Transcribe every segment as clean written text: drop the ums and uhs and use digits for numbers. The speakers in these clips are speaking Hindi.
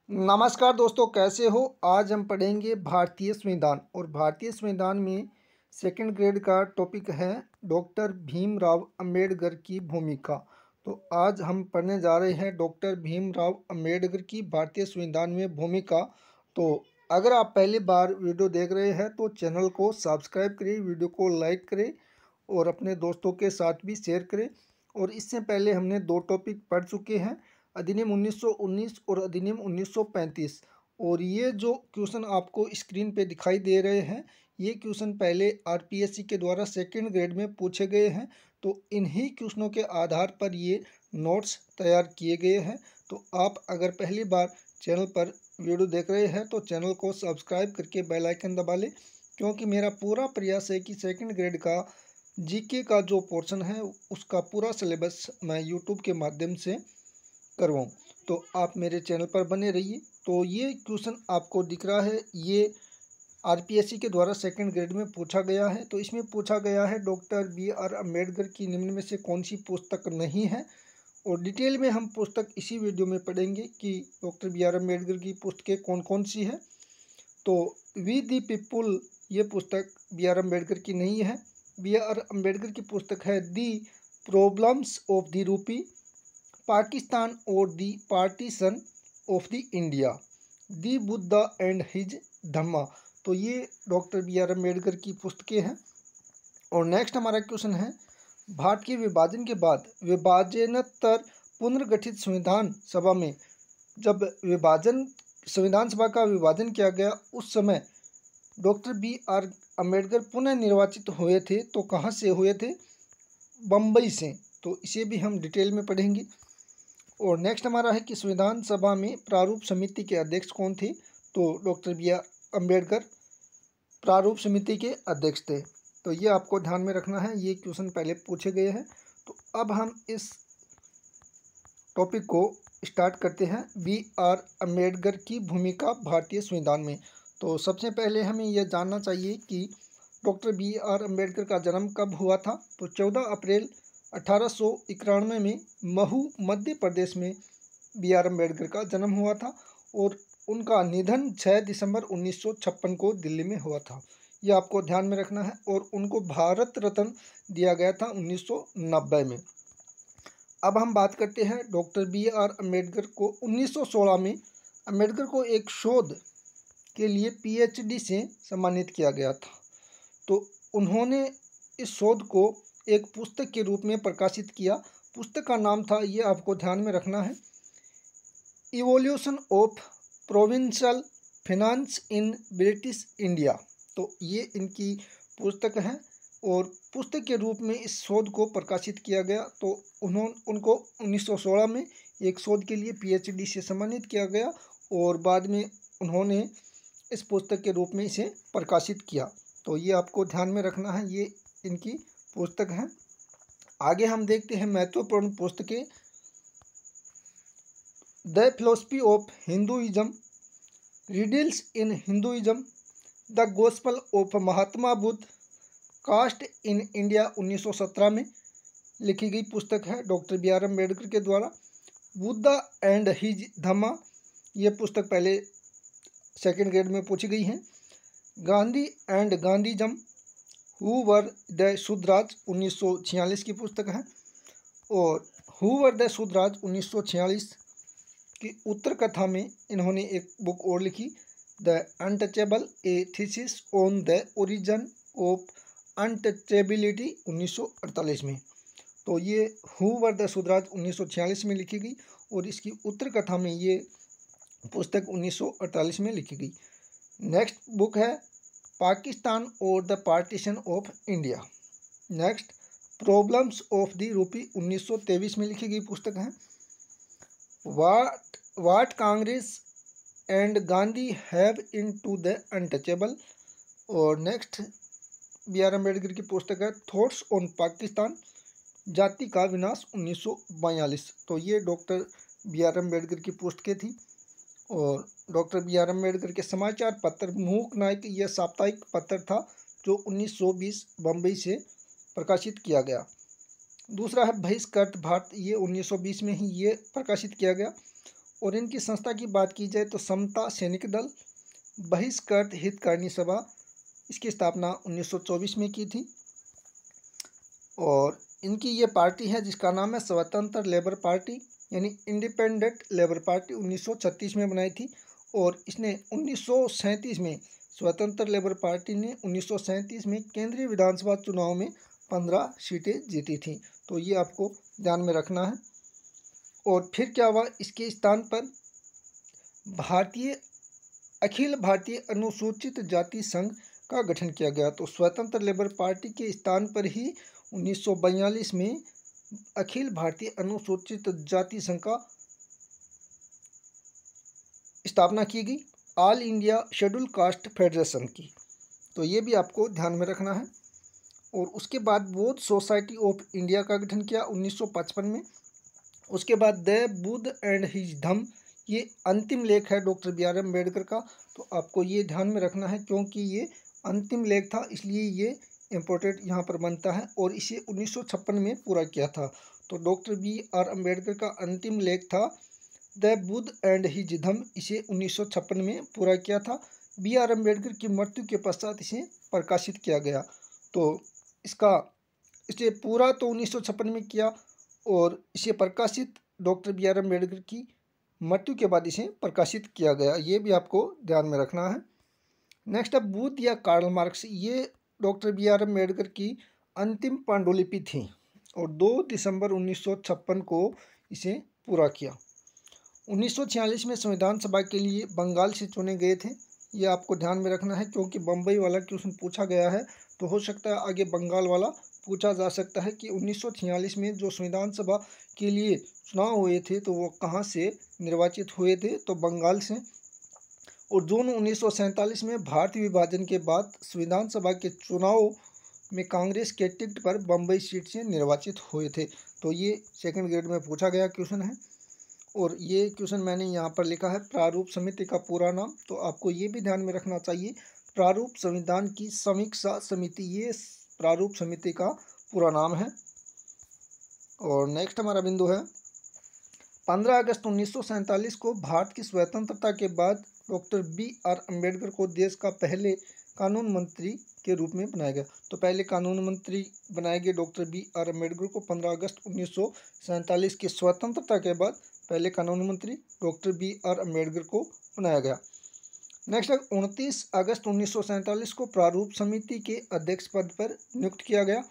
नमस्कार दोस्तों, कैसे हो। आज हम पढ़ेंगे भारतीय संविधान और भारतीय संविधान में सेकंड ग्रेड का टॉपिक है डॉक्टर भीमराव अंबेडकर की भूमिका। तो आज हम पढ़ने जा रहे हैं डॉक्टर भीमराव अंबेडकर की भारतीय संविधान में भूमिका। तो अगर आप पहली बार वीडियो देख रहे हैं तो चैनल को सब्सक्राइब करें, वीडियो को लाइक करें और अपने दोस्तों के साथ भी शेयर करें। और इससे पहले हमने दो टॉपिक पढ़ चुके हैं, अधिनियम 1919 और अधिनियम 1935। और ये जो क्वेश्चन आपको स्क्रीन पे दिखाई दे रहे हैं, ये क्वेश्चन पहले आरपीएससी के द्वारा सेकंड ग्रेड में पूछे गए हैं। तो इन्हीं क्वेश्चनों के आधार पर ये नोट्स तैयार किए गए हैं। तो आप अगर पहली बार चैनल पर वीडियो देख रहे हैं तो चैनल को सब्सक्राइब करके बेल आइकन दबा लें, क्योंकि मेरा पूरा प्रयास है कि सेकंड ग्रेड का जीके का जो पोर्शन है उसका पूरा सिलेबस मैं यूट्यूब के माध्यम से करवाऊँ। तो आप मेरे चैनल पर बने रहिए। तो ये क्वेश्चन आपको दिख रहा है, ये आरपीएससी के द्वारा सेकंड ग्रेड में पूछा गया है। तो इसमें पूछा गया है डॉक्टर बी आर अम्बेडकर की निम्न में से कौन सी पुस्तक नहीं है। और डिटेल में हम पुस्तक इसी वीडियो में पढ़ेंगे कि डॉक्टर बी आर अम्बेडकर की पुस्तकें कौन कौन सी है। तो वी दी पीपुल, ये पुस्तक बी आर अम्बेडकर की नहीं है। बी आर अम्बेडकर की पुस्तक है दी problems of the rupee Pakistan और the partition of the India, the Buddha and his Dhamma. तो ये डॉक्टर बी आर अम्बेडकर की पुस्तकें हैं। और नेक्स्ट हमारा क्वेश्चन है, भारत के विभाजन के बाद विभाजनोत्तर पुनर्गठित संविधान सभा में, जब संविधान सभा का विभाजन किया गया उस समय डॉक्टर बी आर अम्बेडकर पुनः निर्वाचित हुए थे। तो कहाँ से हुए थे? बम्बई से। तो इसे भी हम डिटेल में पढ़ेंगे। और नेक्स्ट हमारा है कि संविधान सभा में प्रारूप समिति के अध्यक्ष कौन थे? तो डॉक्टर बी आर अम्बेडकर प्रारूप समिति के अध्यक्ष थे। तो ये आपको ध्यान में रखना है, ये क्वेश्चन पहले पूछे गए हैं। तो अब हम इस टॉपिक को स्टार्ट करते हैं, बी आर अम्बेडकर की भूमिका भारतीय संविधान में। तो सबसे पहले हमें यह जानना चाहिए कि डॉक्टर बी आर अम्बेडकर का जन्म कब हुआ था। तो 14 अप्रैल 1891 में महू मध्य प्रदेश में बी आर अम्बेडकर का जन्म हुआ था। और उनका निधन 6 दिसंबर 1956 को दिल्ली में हुआ था। ये आपको ध्यान में रखना है। और उनको भारत रत्न दिया गया था 1990 में। अब हम बात करते हैं डॉक्टर बी आर अम्बेडकर को 1916 में अम्बेडकर को एक शोध के लिए पीएचडी से सम्मानित किया गया था। तो उन्होंने इस शोध को एक पुस्तक के रूप में प्रकाशित किया। पुस्तक का नाम था, ये आपको ध्यान में रखना है, evolution of provincial finance in British India. तो ये इनकी पुस्तक है और पुस्तक के रूप में इस शोध को प्रकाशित किया गया। तो उनको 1916 में एक शोध के लिए पीएचडी से सम्मानित किया गया और बाद में उन्होंने इस पुस्तक के रूप में इसे प्रकाशित किया। तो ये आपको ध्यान में रखना है, ये इनकी पुस्तक है। आगे हम देखते हैं महत्वपूर्ण पुस्तकें। The philosophy of Hinduism, riddles in Hinduism, the gospel of Mahatma Buddha, caste in India 1917 में लिखी गई पुस्तक है डॉक्टर बी आर अम्बेडकर के द्वारा। बुद्धा एंड हिज धम्मा, ये पुस्तक पहले सेकंड ग्रेड में पूछी गई है। Gandhi and Gandhism, who were the Shudras 1946 की पुस्तक है। और हु वर द शुद्धराज 1946 की उत्तर कथा में इन्होंने एक बुक और लिखी, the untouchable, A thesis on the origin of untouchability 1948 में। तो ये हु वर द शुद्धराज 1946 में लिखी गई और इसकी उत्तर कथा में ये पुस्तक 1948 में लिखी गई। नेक्स्ट बुक है पाकिस्तान और the partition of India. Next problems of the rupee 1923 में लिखी गई पुस्तक है। What Congress and Gandhi have in to the untouchable. और नेक्स्ट बी आर अम्बेडकर की पुस्तक है थॉट्स ऑन पाकिस्तान, जाति का विनाश 1942। तो ये डॉक्टर बी आर अम्बेडकर की पुस्तकें थी। और डॉक्टर बी आर अम्बेडकर के समाचार पत्र मूक नायक, यह साप्ताहिक पत्र था जो 1920 बम्बई से प्रकाशित किया गया। दूसरा है बहिष्कृत भारत, ये 1920 में ही ये प्रकाशित किया गया। और इनकी संस्था की बात की जाए तो समता सैनिक दल बहिष्कृत हितकारिणी सभा, इसकी स्थापना 1924 में की थी। और इनकी ये पार्टी है जिसका नाम है स्वतंत्र लेबर पार्टी, यानी इंडिपेंडेंट लेबर पार्टी, 1936 में बनाई थी। और इसने 1937 में, स्वतंत्र लेबर पार्टी ने 1937 में केंद्रीय विधानसभा चुनाव में 15 सीटें जीती थी। तो ये आपको ध्यान में रखना है। और फिर क्या हुआ, इसके स्थान पर भारतीय अखिल भारतीय अनुसूचित जाति संघ का गठन किया गया। तो स्वतंत्र लेबर पार्टी के स्थान पर ही 1942 में अखिल भारतीय अनुसूचित जाति संघ का स्थापना की गई, all India schedule caste federation की। तो ये भी आपको ध्यान में रखना है। और उसके बाद बौद्ध सोसाइटी ऑफ इंडिया का गठन किया 1955 में। उसके बाद द बुद्ध एंड हिज धम्म, ये अंतिम लेख है डॉक्टर बी आर अम्बेडकर का। तो आपको ये ध्यान में रखना है क्योंकि ये अंतिम लेख था, इसलिए ये इम्पोर्टेंट यहाँ पर बनता है। और इसे 1956 में पूरा किया था। तो डॉक्टर बी आर अम्बेडकर का अंतिम लेख था द बुद्ध एंड हिज धम्म, इसे 1956 में पूरा किया था। बी आर अम्बेडकर की मृत्यु के पश्चात इसे प्रकाशित किया गया। तो इसे पूरा तो 1956 में किया और इसे प्रकाशित डॉक्टर बी आर अम्बेडकर की मृत्यु के बाद इसे प्रकाशित किया गया। ये भी आपको ध्यान में रखना है। नेक्स्ट है बुद्ध या कार्ल मार्क्स, ये डॉक्टर बी आर अम्बेडकर की अंतिम पांडुलिपि थी और 2 दिसंबर 1956 को इसे पूरा किया। 1946 में संविधान सभा के लिए बंगाल से चुने गए थे। ये आपको ध्यान में रखना है क्योंकि बम्बई वाला क्वेश्चन पूछा गया है, तो हो सकता है आगे बंगाल वाला पूछा जा सकता है कि 1946 में जो संविधान सभा के लिए चुनाव हुए थे तो वो कहाँ से निर्वाचित हुए थे, तो बंगाल से। और जून 1947 में भारत विभाजन के बाद संविधान सभा के चुनाव में कांग्रेस के टिकट पर बम्बई सीट से निर्वाचित हुए थे। तो ये सेकंड ग्रेड में पूछा गया क्वेश्चन है। और ये क्वेश्चन मैंने यहाँ पर लिखा है प्रारूप समिति का पूरा नाम, तो आपको ये भी ध्यान में रखना चाहिए प्रारूप संविधान की समीक्षा समिति, ये प्रारूप समिति का पूरा नाम है। और नेक्स्ट हमारा बिंदु है 15 अगस्त 1947 को भारत की स्वतंत्रता के बाद डॉक्टर बी आर अम्बेडकर को देश का पहले कानून मंत्री के रूप में बनाया गया। तो पहले कानून मंत्री बनाए गए डॉक्टर बी आर अम्बेडकर को 15 अगस्त 1947 की स्वतंत्रता के बाद पहले कानून मंत्री डॉक्टर बी आर अम्बेडकर को बनाया गया। नेक्स्ट है 29 अगस्त 1947 को प्रारूप समिति के अध्यक्ष पद पर नियुक्त किया गया।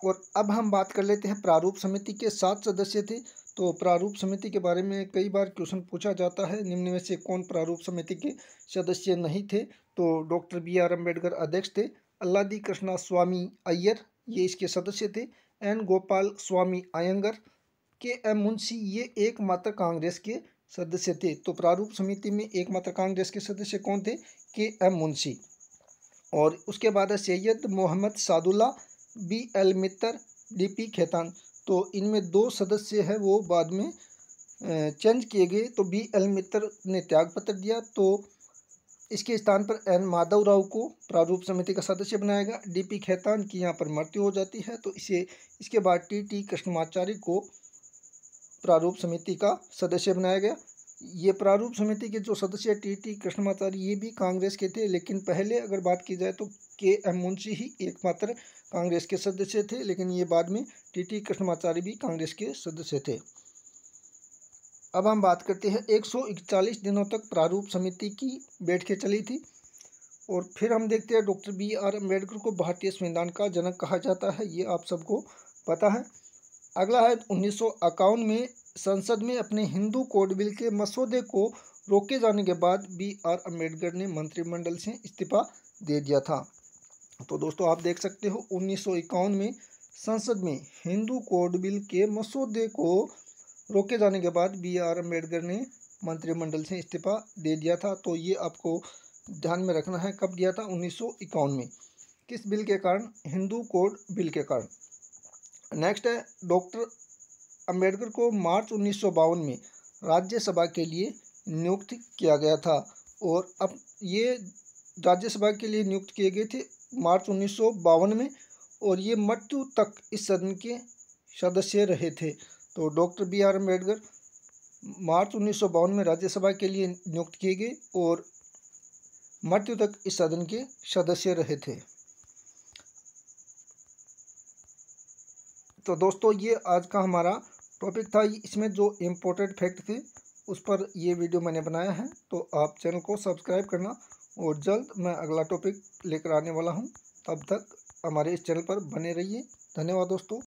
और अब हम बात कर लेते हैं प्रारूप समिति के 7 सदस्य थे। तो प्रारूप समिति के बारे में कई बार क्वेश्चन पूछा जाता है, निम्न में से कौन प्रारूप समिति के सदस्य नहीं थे। तो डॉक्टर बी आर अम्बेडकर अध्यक्ष थे, अल्लादी कृष्णा स्वामी अय्यर ये इसके सदस्य थे, एन गोपाल स्वामी अयंगर, के एम मुंशी ये एकमात्र कांग्रेस के सदस्य थे। तो प्रारूप समिति में एकमात्र कांग्रेस के सदस्य कौन थे, के एम मुंशी। और उसके बाद है सैयद मोहम्मद सादुल्ला, बी एल मित्तर, डी पी खेतान। तो इनमें 2 सदस्य है वो बाद में चेंज किए गए। तो बी एल मित्तर ने त्यागपत्र दिया, तो इसके स्थान पर एन माधव राव को प्रारूप समिति का सदस्य बनाया गया। डी पी खेतान की यहाँ पर मृत्यु हो जाती है, तो इसके बाद टी टी कृष्णमाचार्य को प्रारूप समिति का सदस्य बनाया गया। ये प्रारूप समिति के जो सदस्य टी टी कृष्णमाचार्य ये भी कांग्रेस के थे, लेकिन पहले अगर बात की जाए तो के एम मुंशी ही एकमात्र कांग्रेस के सदस्य थे, लेकिन ये बाद में टी टी कृष्णमाचार्य भी कांग्रेस के सदस्य थे। अब हम बात करते हैं 141 दिनों तक प्रारूप समिति की बैठकें चली थी। और फिर हम देखते हैं डॉक्टर बी आर अम्बेडकर को भारतीय संविधान का जनक कहा जाता है, ये आप सबको पता है। अगला है 1951 में संसद में अपने हिंदू कोड बिल के मसौदे को रोके जाने के बाद बी आर अम्बेडकर ने मंत्रिमंडल से इस्तीफा दे दिया था। तो दोस्तों आप देख सकते हो 1951 में संसद में हिंदू कोड बिल के मसौदे को रोके जाने के बाद बी आर अम्बेडकर ने मंत्रिमंडल से इस्तीफा दे दिया था। तो ये आपको ध्यान में रखना है, कब दिया था, 1951 में, किस बिल के कारण, हिंदू कोड बिल के कारण। नेक्स्ट है डॉक्टर अम्बेडकर को मार्च 1952 में राज्यसभा के लिए नियुक्त किया गया था। और अब ये राज्यसभा के लिए नियुक्त किए गए थे मार्च 1952 में, और ये मृत्यु तक इस सदन के सदस्य रहे थे। तो डॉक्टर बी आर अम्बेडकर मार्च 1952 में राज्यसभा के लिए नियुक्त किए गए और मृत्यु तक इस सदन के सदस्य रहे थे। तो दोस्तों ये आज का हमारा टॉपिक था। इसमें जो इम्पोर्टेंट फैक्ट थे उस पर ये वीडियो मैंने बनाया है। तो आप चैनल को सब्सक्राइब करना और जल्द मैं अगला टॉपिक लेकर आने वाला हूँ। तब तक हमारे इस चैनल पर बने रहिए। धन्यवाद दोस्तों।